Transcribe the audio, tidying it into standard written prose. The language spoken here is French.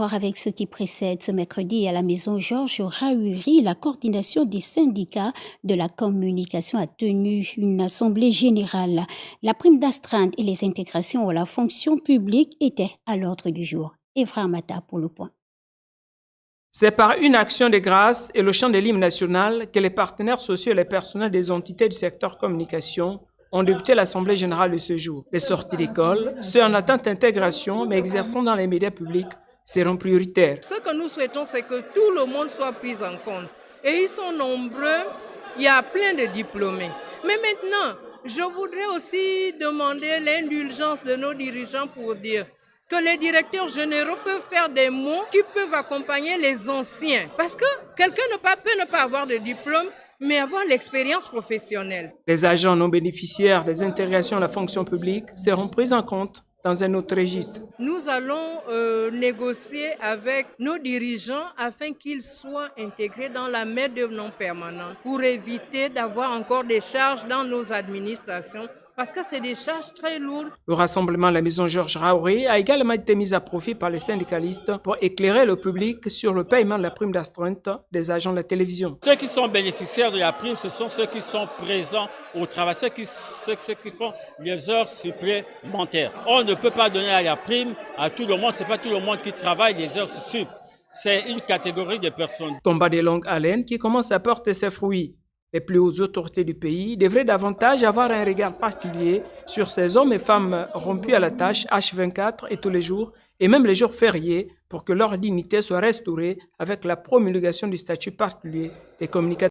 Avec ce qui précède ce mercredi à la maison Georges Rahuri, la coordination des syndicats de la communication a tenu une assemblée générale. La prime d'astreinte et les intégrations à la fonction publique étaient à l'ordre du jour. Evra Mata pour le point. C'est par une action de grâce et le chant de l'hymne national que les partenaires sociaux et les personnels des entités du secteur communication ont débuté l'Assemblée générale de ce jour. Les sorties d'école, ceux en attente d'intégration mais exerçant dans les médias publics, seront prioritaires. Ce que nous souhaitons, c'est que tout le monde soit pris en compte. Et ils sont nombreux, il y a plein de diplômés. Mais maintenant, je voudrais aussi demander l'indulgence de nos dirigeants pour dire que les directeurs généraux peuvent faire des mots qui peuvent accompagner les anciens. Parce que quelqu'un peut ne pas avoir de diplôme, mais avoir l'expérience professionnelle. Les agents non bénéficiaires des intégrations à la fonction publique seront pris en compte dans un autre registre. Nous allons négocier avec nos dirigeants afin qu'ils soient intégrés dans la main-d'œuvre non permanente pour éviter d'avoir encore des charges dans nos administrations parce que c'est des charges très lourdes. Le rassemblement à la maison Georges Rahuri a également été mis à profit par les syndicalistes pour éclairer le public sur le paiement de la prime d'astreinte des agents de la télévision. Ceux qui sont bénéficiaires de la prime, ce sont ceux qui sont présents au travail, ceux qui font les heures supplémentaires. On ne peut pas donner la prime à tout le monde, ce n'est pas tout le monde qui travaille les heures sup. C'est une catégorie de personnes. Combat de longue haleine qui commence à porter ses fruits. Les plus hautes autorités du pays devraient davantage avoir un regard particulier sur ces hommes et femmes rompus à la tâche H24 et tous les jours, et même les jours fériés, pour que leur dignité soit restaurée avec la promulgation du statut particulier des communicateurs.